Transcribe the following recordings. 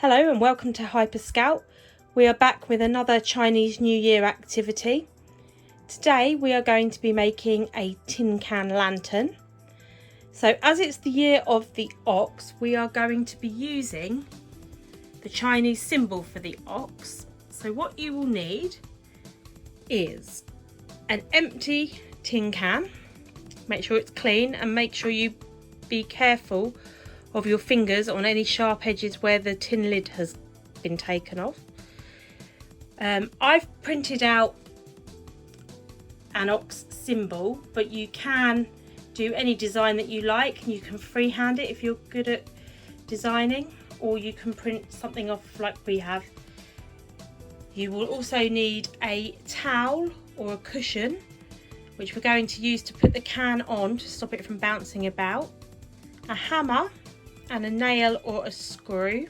Hello and welcome to HyperScout. We are back with another Chinese New Year activity. Today we are going to be making a tin can lantern. So as it's the year of the ox, we are going to be using the Chinese symbol for the ox. So what you will need is an empty tin can. Make sure it's clean and make sure you be careful of your fingers on any sharp edges where the tin lid has been taken off. I've printed out an ox symbol, but you can do any design that you like. You can freehand it if you're good at designing, or you can print something off like we have. You will also need a towel or a cushion, which we're going to use to put the can on to stop it from bouncing about, a hammer and a nail or a screw.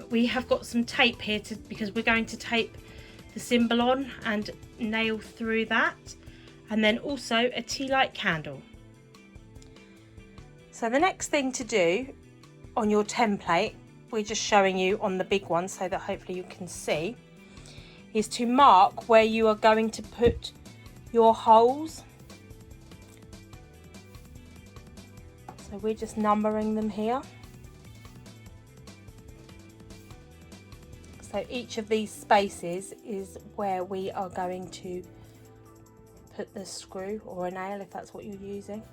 We have got some tape here because we're going to tape the symbol on and nail through that, and then also a tea light candle. So the next thing to do on your template, we're just showing you on the big one so that hopefully you can see, is to mark where you are going to put your holes. So we're just numbering them here. So each of these spaces is where we are going to put the screw or a nail, if that's what you're using,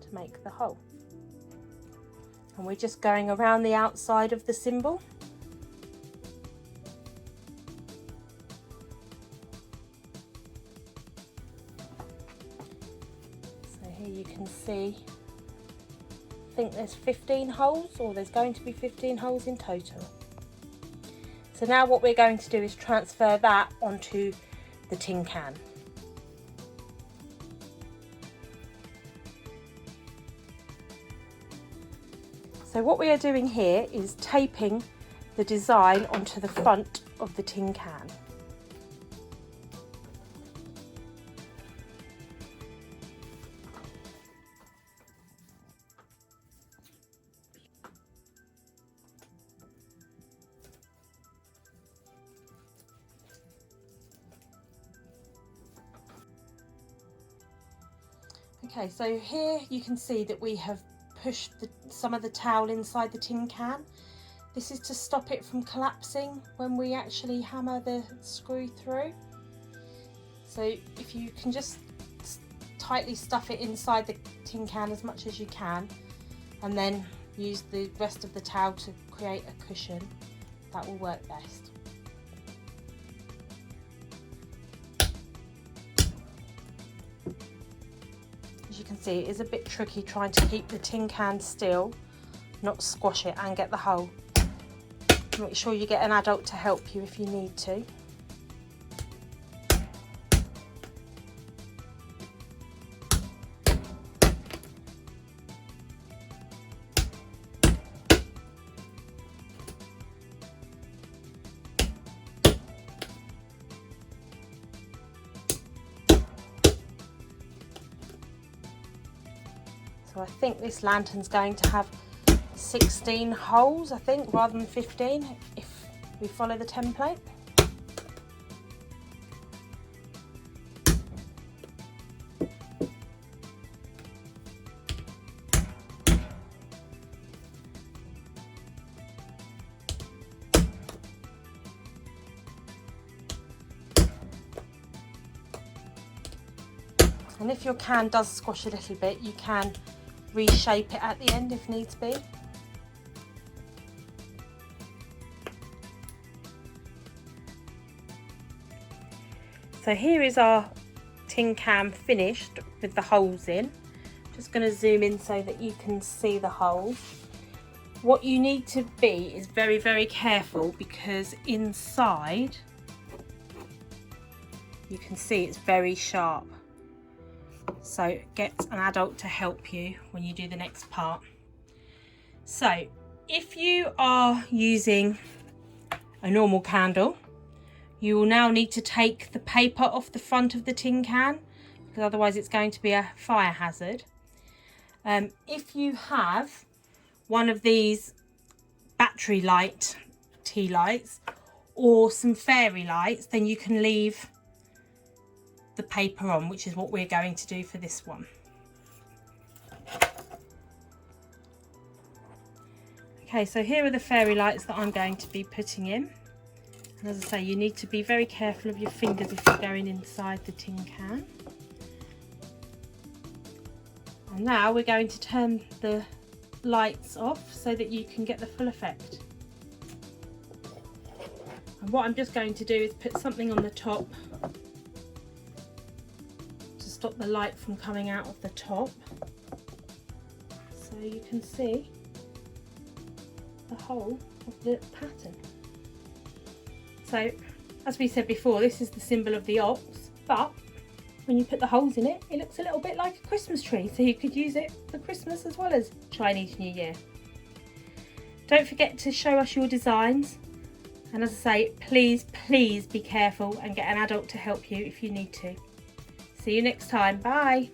to make the hole. And we're just going around the outside of the symbol. So here you can see, I think there's 15 holes, or there's going to be 15 holes in total. So now what we're going to do is transfer that onto the tin can. So what we are doing here is taping the design onto the front of the tin can. Okay, so here you can see that we have pushed some of the towel inside the tin can. This is to stop it from collapsing when we actually hammer the screw through. So if you can just tightly stuff it inside the tin can as much as you can, and then use the rest of the towel to create a cushion, that will work best. As you can see, it is a bit tricky trying to keep the tin can still, not squash it and get the hole. Make sure you get an adult to help you if you need to. So I think this lantern's going to have 16 holes, I think, rather than 15, if we follow the template. And if your can does squash a little bit, you can reshape it at the end if needs be. So here is our tin can finished with the holes in. Just going to zoom in so that you can see the holes. What you need to be is very, very careful, because inside you can see it's very sharp. So get an adult to help you when you do the next part. So if you are using a normal candle, you will now need to take the paper off the front of the tin can, because otherwise it's going to be a fire hazard. If you have one of these battery light tea lights or some fairy lights, then you can leave the paper on, which is what we're going to do for this one. Okay, so here are the fairy lights that I'm going to be putting in. And as I say, you need to be very careful of your fingers if you're going inside the tin can. And now we're going to turn the lights off so that you can get the full effect. And what I'm just going to do is put something on the top to stop the light from coming out of the top, so you can see the whole of the pattern. So as we said before, this is the symbol of the ox, but when you put the holes in it, it looks a little bit like a Christmas tree, so you could use it for Christmas as well as Chinese New Year. Don't forget to show us your designs, and as I say, please be careful and get an adult to help you if you need to. See you next time. Bye.